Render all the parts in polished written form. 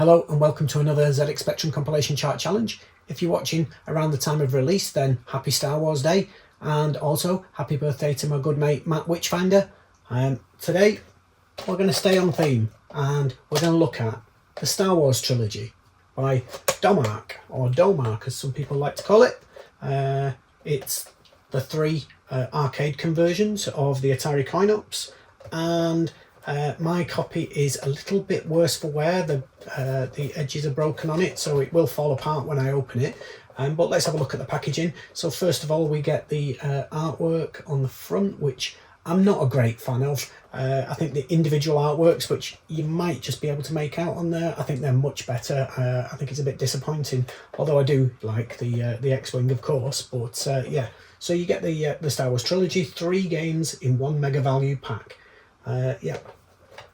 Hello and welcome to another ZX Spectrum compilation chart challenge. If you're watching around the time of release, then happy Star Wars Day, and also happy birthday to my good mate Matt Witchfinder. Today we're going to stay on theme and we're going to look at the Star Wars Trilogy by Domark, or Domark as some people like to call it. It's the three arcade conversions of the Atari coin-ops, and my copy is a little bit worse for wear. The edges are broken on it, so it will fall apart when I open it. But let's have a look at the packaging. So first of all, we get the artwork on the front, which I'm not a great fan of. I think the individual artworks, which you might just be able to make out on there, I think they're much better. I think it's a bit disappointing, although I do like the X-Wing, of course. But yeah, so you get the Star Wars Trilogy, 3 games in 1 mega value pack. Yeah.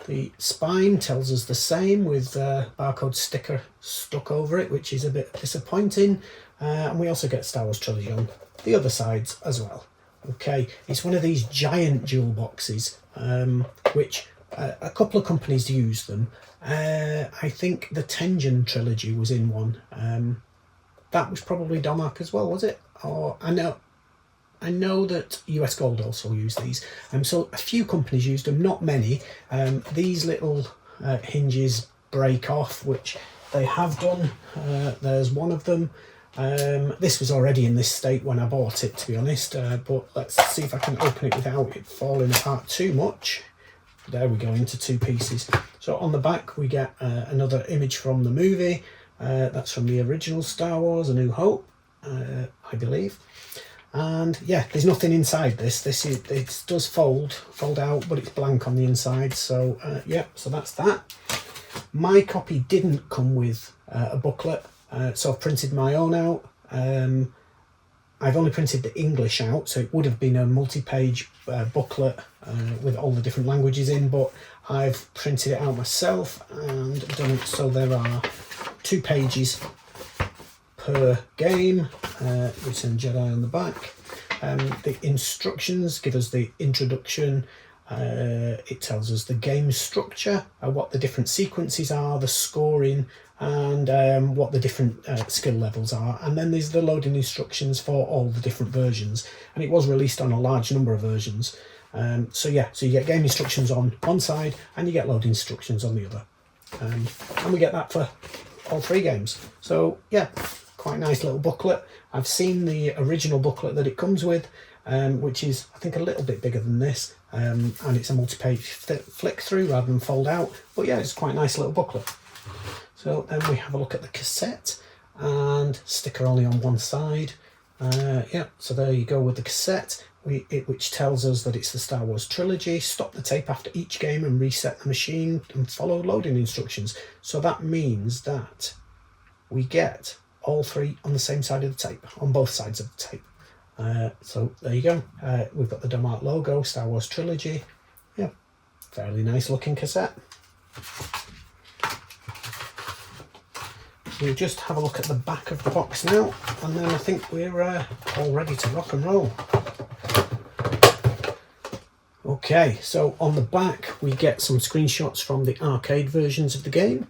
The spine tells us the same with barcode sticker stuck over it, which is a bit disappointing. And we also get Star Wars Trilogy on the other sides as well. Okay, it's one of these giant jewel boxes, which a couple of companies use them. I think the Tengen Trilogy was in one. That was probably Domark as well, was it? Or I know that US Gold also use these, so a few companies used them, not many. These little hinges break off, which they have done. There's one of them. This was already in this state when I bought it, to be honest, but let's see if I can open it without it falling apart too much. There we go, into 2 pieces. So on the back we get another image from the movie. That's from the original Star Wars, A New Hope, I believe. And yeah, there's nothing inside this. It does fold out, but it's blank on the inside. So yeah, so that's that. My copy didn't come with a booklet, so I've printed my own out. I've only printed the English out, so it would have been a multi-page booklet with all the different languages in, but I've printed it out myself and done it so there are 2 pages per game. Return Jedi on the back. The instructions give us the introduction. It tells us the game structure, what the different sequences are, the scoring, and what the different skill levels are. And then there's the loading instructions for all the different versions. And it was released on a large number of versions. So yeah, so you get game instructions on one side and you get loading instructions on the other. And we get that for all 3 games. So yeah, quite nice little booklet. I've seen the original booklet that it comes with, which is I think a little bit bigger than this, and it's a multi-page flick through rather than fold out, but yeah, it's quite a nice little booklet. So then we have a look at the cassette, and sticker only on one side. Yeah, so there you go with the cassette, which tells us that it's the Star Wars Trilogy. Stop the tape after each game and reset the machine and follow loading instructions. So that means that we get all 3 on the same side of the tape, on both sides of the tape. So there you go. We've got the Domark logo, Star Wars Trilogy. Yeah, fairly nice looking cassette. We'll just have a look at the back of the box now, and then I think we're all ready to rock and roll. Okay, so on the back we get some screenshots from the arcade versions of the game.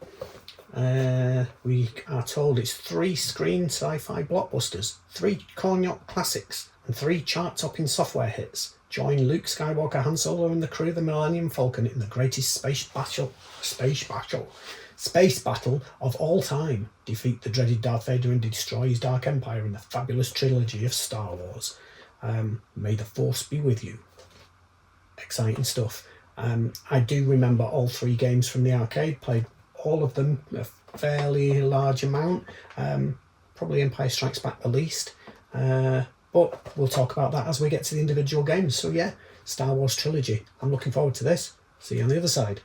We are told it's 3 screen sci-fi blockbusters, 3 coin-op classics, and 3 chart-topping software hits. Join Luke Skywalker, Han Solo, and the crew of the Millennium Falcon in the greatest space battle of all time. Defeat the dreaded Darth Vader and destroy his Dark Empire in the fabulous trilogy of Star Wars. May the Force be with you. Exciting stuff. I do remember all 3 games from the arcade, played all of them a fairly large amount, probably Empire Strikes Back the least, but we'll talk about that as we get to the individual games. So yeah, Star Wars Trilogy, I'm looking forward to this. See you on the other side.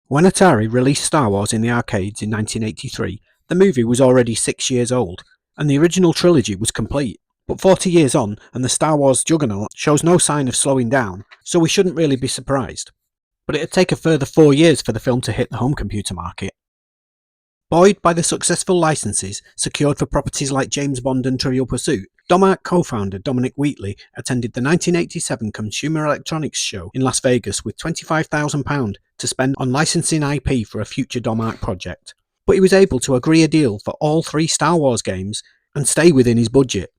When Atari released Star Wars in the arcades in 1983, the movie was already 6 years old, and the original trilogy was complete. But 40 years on, and the Star Wars juggernaut shows no sign of slowing down, so we shouldn't really be surprised. But it'd take a further 4 years for the film to hit the home computer market. Buoyed by the successful licenses secured for properties like James Bond and Trivial Pursuit, Domark co-founder Dominic Wheatley attended the 1987 Consumer Electronics Show in Las Vegas with £25,000 to spend on licensing IP for a future Domark project. but he was able to agree a deal for all 3 Star Wars games and stay within his budget.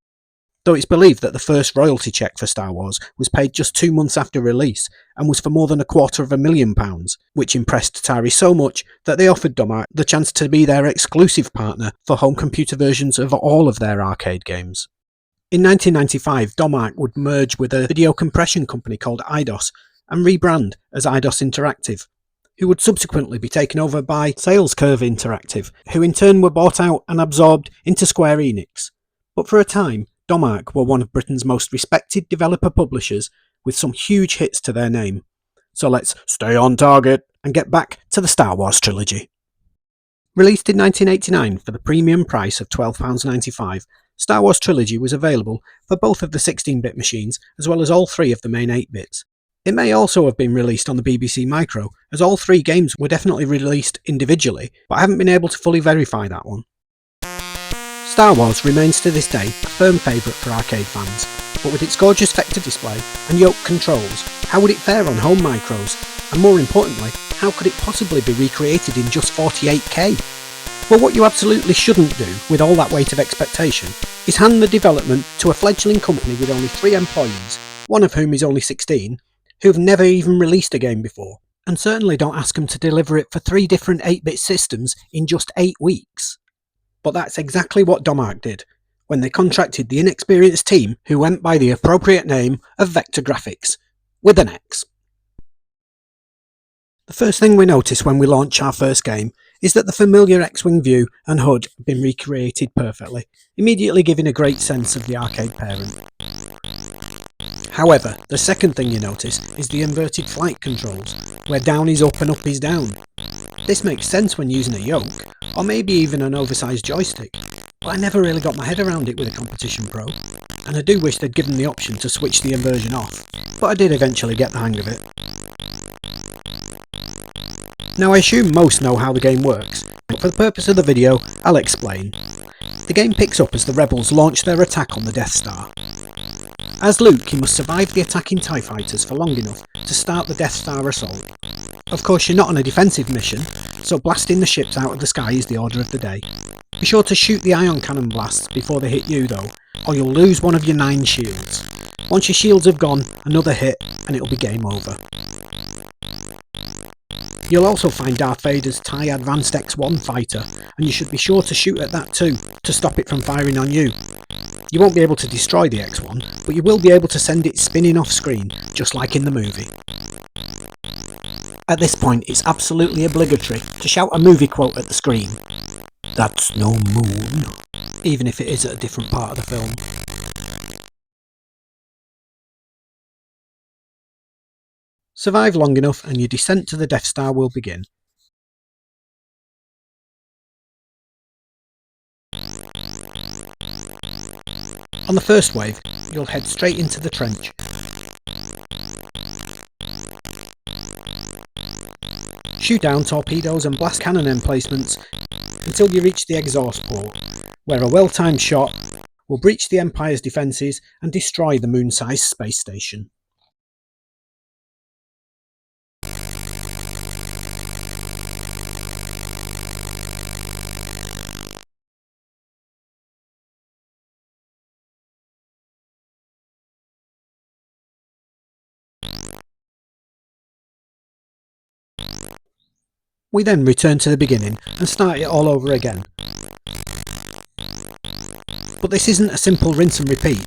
Though it's believed that the first royalty check for Star Wars was paid just 2 months after release and was for more than £250,000, which impressed Atari so much that they offered Domark the chance to be their exclusive partner for home computer versions of all of their arcade games. In 1995, Domark would merge with a video compression company called Eidos and rebrand as Eidos Interactive, who would subsequently be taken over by Sales Curve Interactive, who in turn were bought out and absorbed into Square Enix. But for a time, Domark were one of Britain's most respected developer publishers with some huge hits to their name. So let's stay on target and get back to the Star Wars Trilogy. Released in 1989 for the premium price of £12.95, Star Wars Trilogy was available for both of the 16-bit machines as well as all 3 of the main 8-bits. It may also have been released on the BBC Micro, as all 3 games were definitely released individually, but I haven't been able to fully verify that one. Star Wars remains to this day a firm favourite for arcade fans, but with its gorgeous vector display and yoke controls, how would it fare on home micros? And more importantly, how could it possibly be recreated in just 48K? Well, what you absolutely shouldn't do with all that weight of expectation is hand the development to a fledgling company with only 3 employees, one of whom is only 16, who've never even released a game before, and certainly don't ask them to deliver it for 3 different 8-bit systems in just 8 weeks. But that's exactly what Domark did, when they contracted the inexperienced team who went by the appropriate name of Vector Graphics, with an X. The first thing we notice when we launch our first game is that the familiar X-Wing view and HUD have been recreated perfectly, immediately giving a great sense of the arcade parent. However, the second thing you notice is the inverted flight controls, where down is up and up is down. This makes sense when using a yoke, or maybe even an oversized joystick, but I never really got my head around it with a Competition Pro, and I do wish they'd given the option to switch the inversion off, but I did eventually get the hang of it. Now I assume most know how the game works, but for the purpose of the video, I'll explain. The game picks up as the rebels launch their attack on the Death Star. As Luke, he must survive the attacking TIE fighters for long enough to start the Death Star assault. Of course, you're not on a defensive mission, so blasting the ships out of the sky is the order of the day. Be sure to shoot the ion cannon blasts before they hit you though, or you'll lose one of your 9 shields. Once your shields have gone, another hit and it'll be game over. You'll also find Darth Vader's TIE Advanced X-1 fighter, and you should be sure to shoot at that too, to stop it from firing on you. You won't be able to destroy the X-1, but you will be able to send it spinning off screen, just like in the movie. At this point, it's absolutely obligatory to shout a movie quote at the screen. "That's no moon," even if it is at a different part of the film. Survive long enough and your descent to the Death Star will begin. On the first wave, you'll head straight into the trench. Shoot down torpedoes and blast cannon emplacements until you reach the exhaust port, where a well-timed shot will breach the Empire's defences and destroy the moon-sized space station. We then return to the beginning and start it all over again. But this isn't a simple rinse and repeat,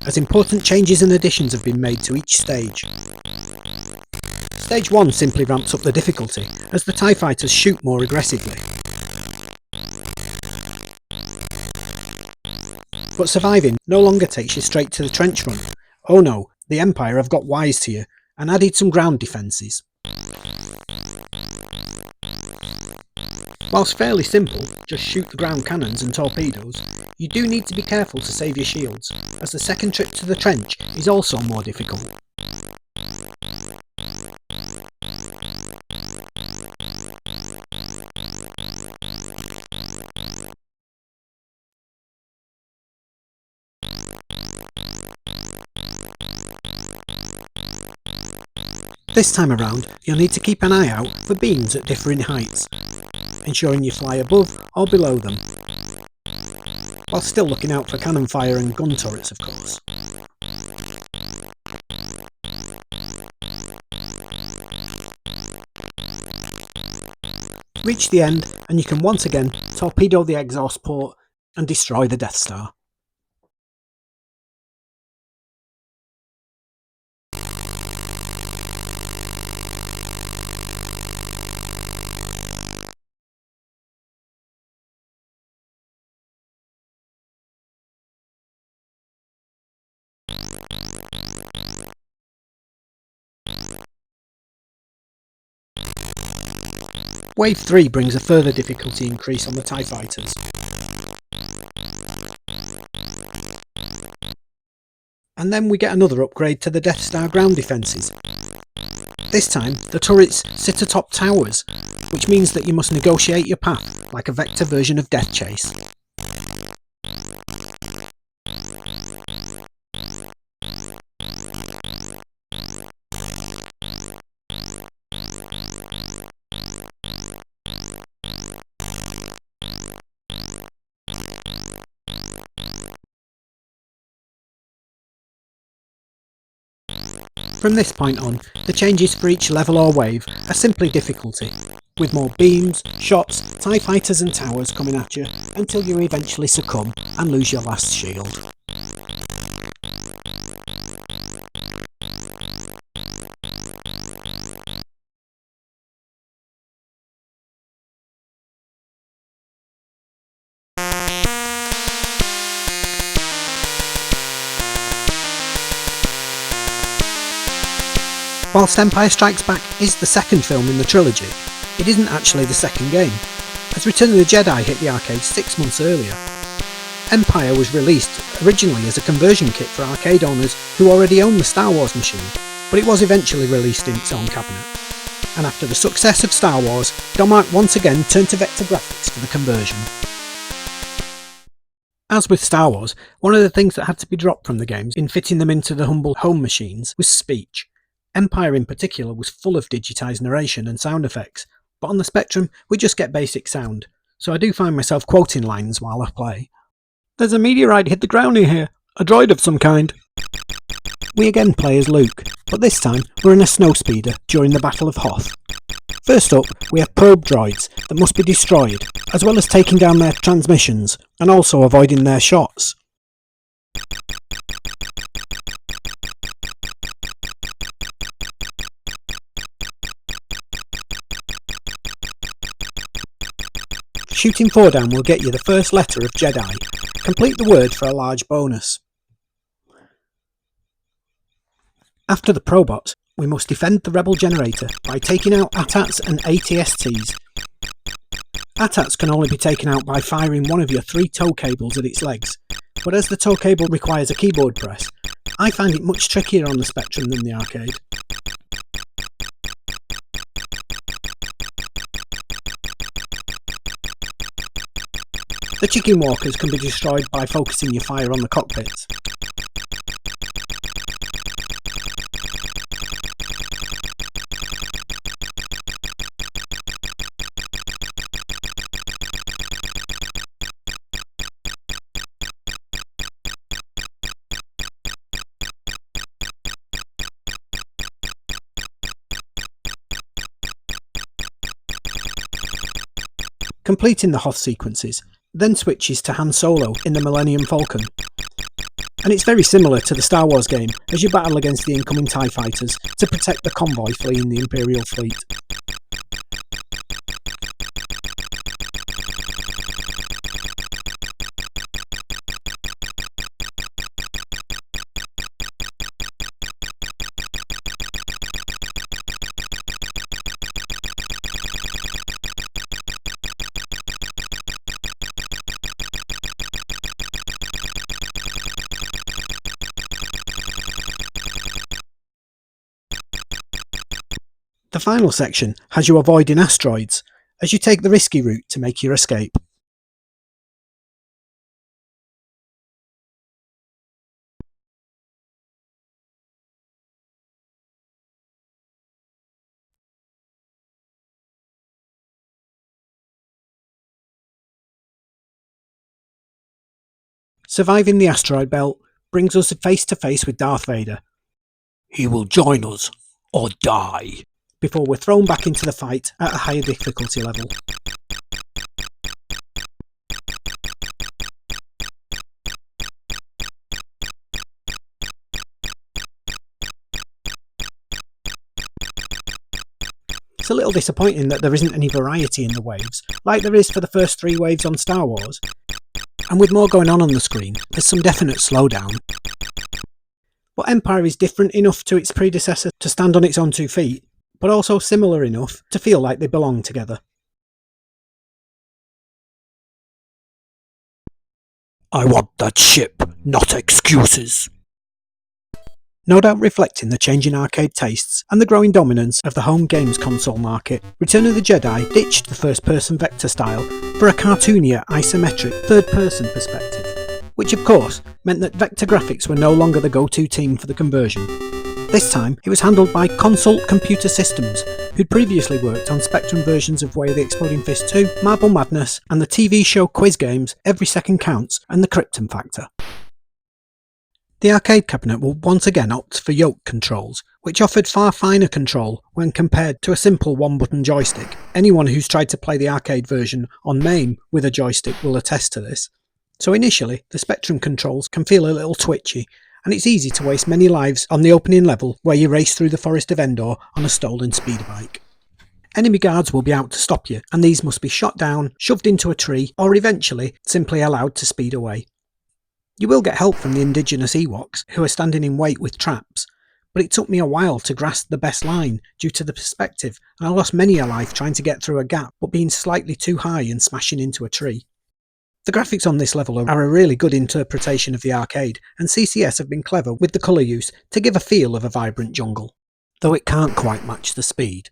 as important changes and additions have been made to each stage. Stage 1 simply ramps up the difficulty, as the TIE fighters shoot more aggressively. But surviving no longer takes you straight to the trench run. Oh no, the Empire have got wise to you, and added some ground defences. Whilst fairly simple, just shoot the ground cannons and torpedoes, you do need to be careful to save your shields, as the second trip to the trench is also more difficult. This time around, you'll need to keep an eye out for beams at differing heights. ensuring you fly above or below them, while still looking out for cannon fire and gun turrets, of course. Reach the end and you can once again torpedo the exhaust port and destroy the Death Star. Wave 3 brings a further difficulty increase on the TIE fighters. And then we get another upgrade to the Death Star ground defences. This time, the turrets sit atop towers, which means that you must negotiate your path, like a vector version of Death Chase. From this point on, the changes for each level or wave are simply difficulty, with more beams, shots, TIE fighters and towers coming at you until you eventually succumb and lose your last shield. Whilst Empire Strikes Back is the second film in the trilogy, it isn't actually the second game, as Return of the Jedi hit the arcade 6 months earlier. Empire was released originally as a conversion kit for arcade owners who already owned the Star Wars machine, but it was eventually released in its own cabinet. And after the success of Star Wars, Domark once again turned to vector graphics for the conversion. As with Star Wars, one of the things that had to be dropped from the games in fitting them into the humble home machines was speech. Empire in particular was full of digitised narration and sound effects, but on the Spectrum we just get basic sound, so I do find myself quoting lines while I play. "There's a meteorite hit the ground near here, a droid of some kind." We again play as Luke, but this time we're in a snowspeeder during the Battle of Hoth. First up, we have probe droids that must be destroyed, as well as taking down their transmissions, and also avoiding their shots. Shooting 4 down will get you the first letter of Jedi. Complete the word for a large bonus. After the probots, we must defend the rebel generator by taking out AT-ATs and AT-STs. AT-ATs can only be taken out by firing one of your 3 tow cables at its legs, but as the tow cable requires a keyboard press, I find it much trickier on the Spectrum than the arcade. The chicken walkers can be destroyed by focusing your fire on the cockpits. Completing the Hoth sequences then switches to Han Solo in the Millennium Falcon. And it's very similar to the Star Wars game as you battle against the incoming TIE fighters to protect the convoy fleeing the Imperial fleet. The final section has you avoiding asteroids, as you take the risky route to make your escape. Surviving the asteroid belt brings us face to face with Darth Vader. He will join us, or die, before we're thrown back into the fight at a higher difficulty level. It's a little disappointing that there isn't any variety in the waves, like there is for the first 3 waves on Star Wars. And with more going on the screen, there's some definite slowdown. But Empire is different enough to its predecessor to stand on its own 2 feet, but also similar enough to feel like they belong together. I want that ship, not excuses. No doubt reflecting the changing arcade tastes and the growing dominance of the home games console market, Return of the Jedi ditched the first-person vector style for a cartoonier, isometric, third-person perspective, which of course meant that vector graphics were no longer the go-to team for the conversion. This time, it was handled by Consult Computer Systems, who'd previously worked on Spectrum versions of Way of the Exploding Fist 2, Marble Madness, and the TV show quiz games Every Second Counts and The Krypton Factor. The arcade cabinet will once again opt for yoke controls, which offered far finer control when compared to a simple one-button joystick. Anyone who's tried to play the arcade version on MAME with a joystick will attest to this. So initially, the Spectrum controls can feel a little twitchy, and it's easy to waste many lives on the opening level where you race through the Forest of Endor on a stolen speeder bike. Enemy guards will be out to stop you, and these must be shot down, shoved into a tree, or eventually simply allowed to speed away. You will get help from the indigenous Ewoks, who are standing in wait with traps, but it took me a while to grasp the best line due to the perspective, and I lost many a life trying to get through a gap but being slightly too high and smashing into a tree. The graphics on this level are a really good interpretation of the arcade, and CCS have been clever with the colour use to give a feel of a vibrant jungle, though it can't quite match the speed.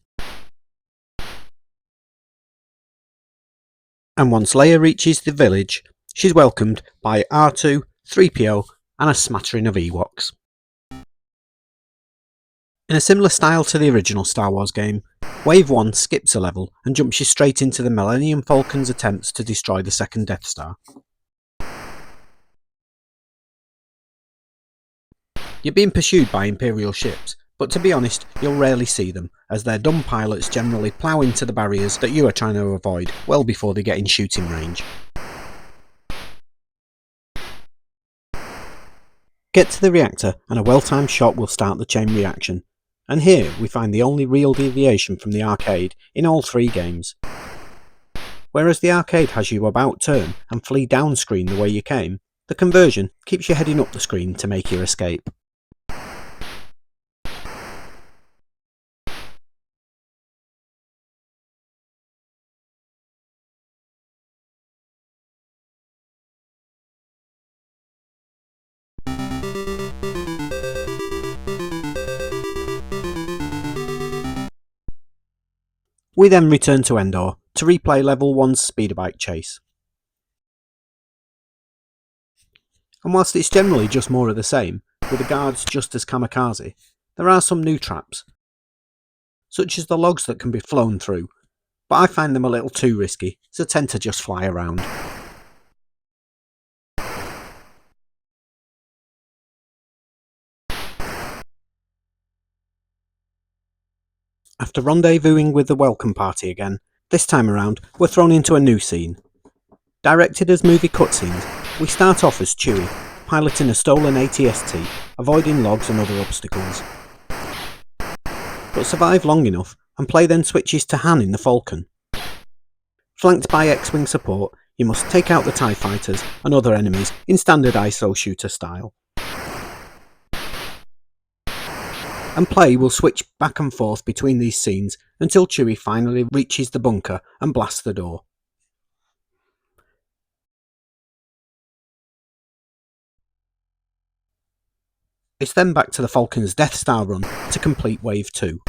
And once Leia reaches the village, she's welcomed by R2, 3PO and a smattering of Ewoks. In a similar style to the original Star Wars game, Wave 1 skips a level and jumps you straight into the Millennium Falcon's attempts to destroy the second Death Star. You're being pursued by Imperial ships, but to be honest, you'll rarely see them, as their dumb pilots generally plough into the barriers that you are trying to avoid well before they get in shooting range. Get to the reactor and a well-timed shot will start the chain reaction, and here we find the only real deviation from the arcade in all 3 games. Whereas the arcade has you about turn and flee down screen the way you came, the conversion keeps you heading up the screen to make your escape. We then return to Endor to replay level 1's speeder bike chase. And whilst it's generally just more of the same, with the guards just as kamikaze, there are some new traps, such as the logs that can be flown through, but I find them a little too risky, so tend to just fly around. After rendezvousing with the welcome party again, this time around we're thrown into a new scene. Directed as movie cutscenes, we start off as Chewie, piloting a stolen AT-ST, avoiding logs and other obstacles. But survive long enough, and play then switches to Han in the Falcon. Flanked by X-Wing support, you must take out the TIE fighters and other enemies in standard ISO shooter style. And play will switch back and forth between these scenes until Chewie finally reaches the bunker and blasts the door. It's then back to the Falcon's Death Star run to complete Wave 2.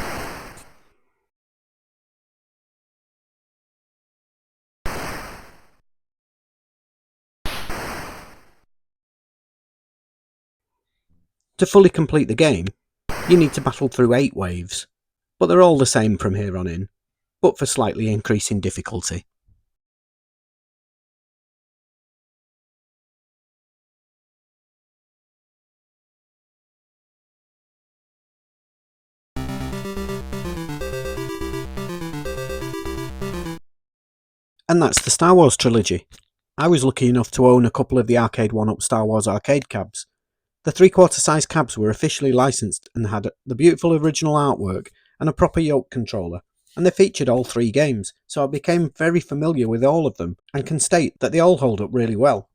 To fully complete the game, you need to battle through 8 waves, but they're all the same from here on in, but for slightly increasing difficulty. And that's the Star Wars Trilogy. I was lucky enough to own a couple of the Arcade 1-Up Star Wars arcade cabs. The 3/4 size cabs were officially licensed and had the beautiful original artwork and a proper yoke controller, and they featured all 3 games, so I became very familiar with all of them and can state that they all hold up really well.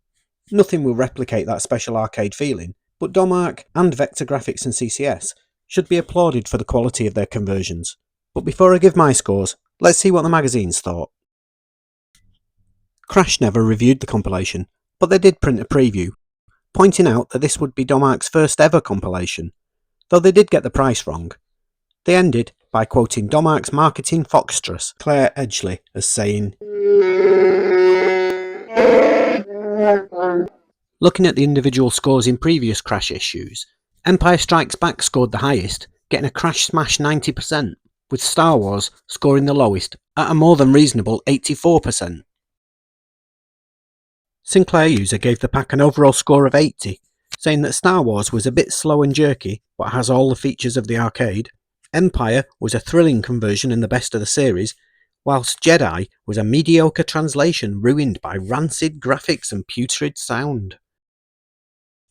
Nothing will replicate that special arcade feeling, but Domark and Vector Graphics and CCS should be applauded for the quality of their conversions. But before I give my scores, let's see what the magazines thought. Crash never reviewed the compilation, but they did print a preview, pointing out that this would be Domark's first ever compilation, though they did get the price wrong. They ended by quoting Domark's marketing foxtress, Claire Edgley, as saying, looking at the individual scores in previous Crash issues, Empire Strikes Back scored the highest, getting a Crash Smash 90%, with Star Wars scoring the lowest at a more than reasonable 84%. Sinclair User gave the pack an overall score of 80, saying that Star Wars was a bit slow and jerky, but has all the features of the arcade. Empire was a thrilling conversion and the best of the series, whilst Jedi was a mediocre translation ruined by rancid graphics and putrid sound.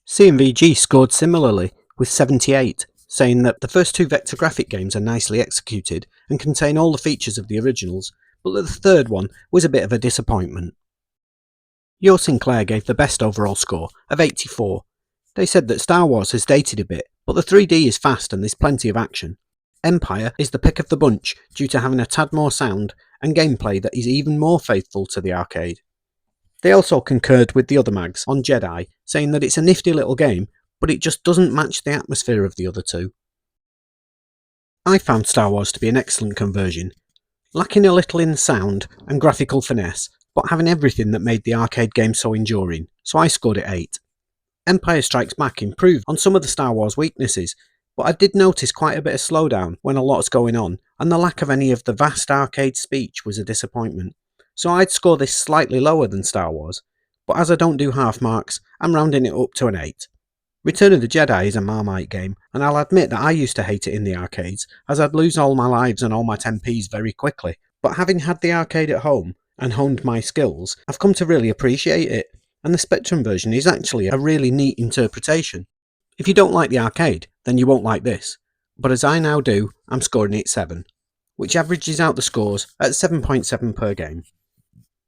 CMVG scored similarly, with 78, saying that the first 2 vector graphic games are nicely executed and contain all the features of the originals, but that the third one was a bit of a disappointment. Yo Sinclair gave the best overall score of 84. They said that Star Wars has dated a bit, but the 3D is fast and there's plenty of action. Empire is the pick of the bunch due to having a tad more sound and gameplay that is even more faithful to the arcade. They also concurred with the other mags on Jedi, saying that it's a nifty little game, but it just doesn't match the atmosphere of the other 2. I found Star Wars to be an excellent conversion, lacking a little in sound and graphical finesse, but having everything that made the arcade game so enduring, so I scored it 8. Empire Strikes Back improved on some of the Star Wars weaknesses, but I did notice quite a bit of slowdown when a lot's going on, and the lack of any of the vast arcade speech was a disappointment, so I'd score this slightly lower than Star Wars, but as I don't do half marks, I'm rounding it up to an 8. Return of the Jedi is a Marmite game, and I'll admit that I used to hate it in the arcades, as I'd lose all my lives and all my 10p's very quickly, but having had the arcade at home, and honed my skills, I've come to really appreciate it, and the Spectrum version is actually a really neat interpretation. If you don't like the arcade, then you won't like this, but as I now do, I'm scoring it 7, which averages out the scores at 7.7 per game.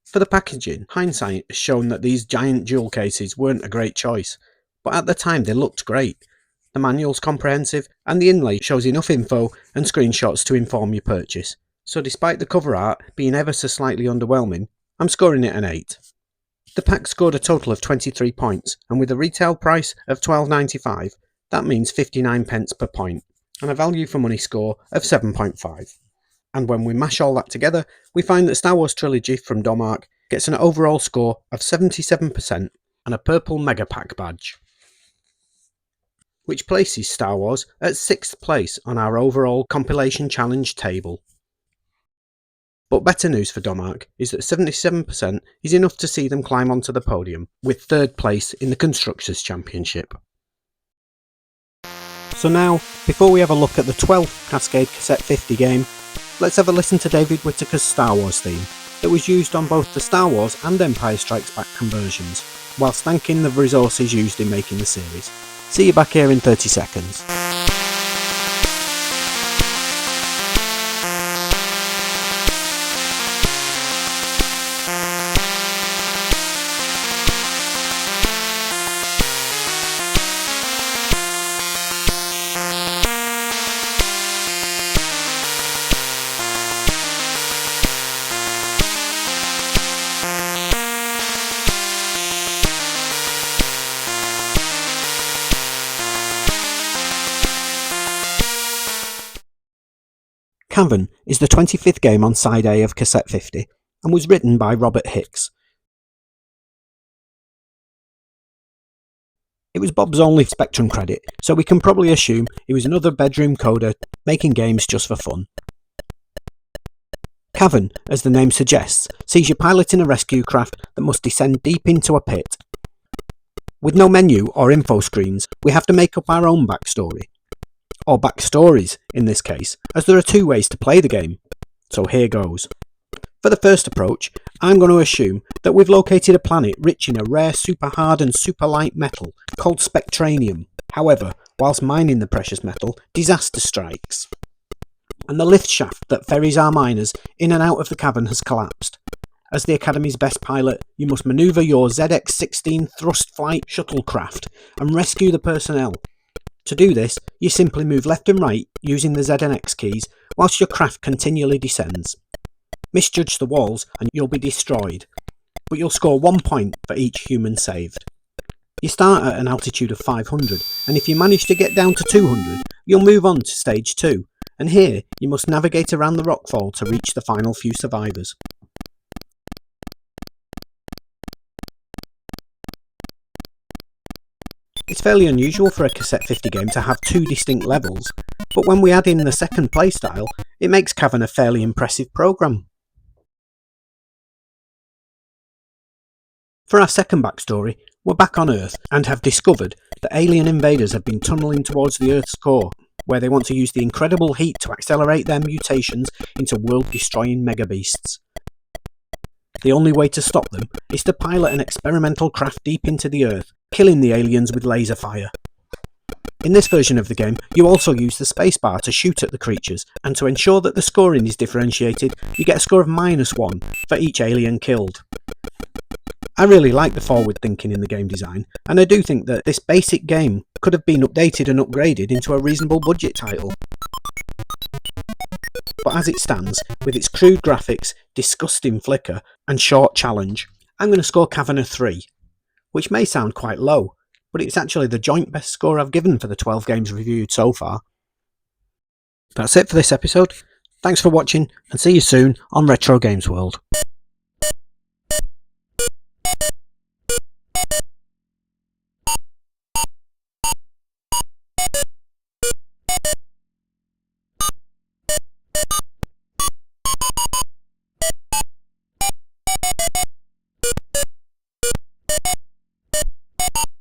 For the packaging, hindsight has shown that these giant jewel cases weren't a great choice, but at the time they looked great. The manual's comprehensive, and the inlay shows enough info and screenshots to inform your purchase. So despite the cover art being ever so slightly underwhelming, I'm scoring it an 8. The pack scored a total of 23 points, and with a retail price of $12.95, that means 59 pence per point, and a value for money score of 7.5. And when we mash all that together, we find that Star Wars Trilogy from Domark gets an overall score of 77% and a purple Mega Pack badge, which places Star Wars at 6th place on our overall compilation challenge table. But better news for Domark is that 77% is enough to see them climb onto the podium, with 3rd place in the Constructors' Championship. So now, before we have a look at the 12th Cascade Cassette 50 game, let's have a listen to David Whittaker's Star Wars theme that was used on both the Star Wars and Empire Strikes Back conversions, whilst thanking the resources used in making the series. See you back here in 30 seconds. Cavern is the 25th game on Side A of Cassette 50 and was written by Robert Hicks. It was Bob's only Spectrum credit, so we can probably assume he was another bedroom coder making games just for fun. Cavern, as the name suggests, sees you piloting a rescue craft that must descend deep into a pit. With no menu or info screens, we have to make up our own backstory. Or backstories, in this case, as there are 2 ways to play the game. So here goes. For the first approach, I'm going to assume that we've located a planet rich in a rare super hard and super light metal called spectranium. However, whilst mining the precious metal, disaster strikes, and the lift shaft that ferries our miners in and out of the cavern has collapsed. As the Academy's best pilot, you must manoeuvre your ZX-16 thrust flight shuttlecraft and rescue the personnel. To do this, you simply move left and right using the Z and X keys whilst your craft continually descends. Misjudge the walls and you'll be destroyed, but you'll score 1 point for each human saved. You start at an altitude of 500, and if you manage to get down to 200, you'll move on to stage 2, and here you must navigate around the rockfall to reach the final few survivors. It's fairly unusual for a Cassette 50 game to have 2 distinct levels, but when we add in the second playstyle, it makes Cavern a fairly impressive programme. For our second backstory, we're back on Earth and have discovered that alien invaders have been tunnelling towards the Earth's core, where they want to use the incredible heat to accelerate their mutations into world-destroying megabeasts. The only way to stop them is to pilot an experimental craft deep into the Earth, killing the aliens with laser fire. In this version of the game, you also use the spacebar to shoot at the creatures, and to ensure that the scoring is differentiated, you get a score of -1 for each alien killed. I really like the forward thinking in the game design, and I do think that this basic game could have been updated and upgraded into a reasonable budget title. But as it stands, with its crude graphics, disgusting flicker, and short challenge, I'm going to score Cavern a 3, which may sound quite low, but it's actually the joint best score I've given for the 12 games reviewed so far. That's it for this episode. Thanks for watching, and see you soon on Retro Games World.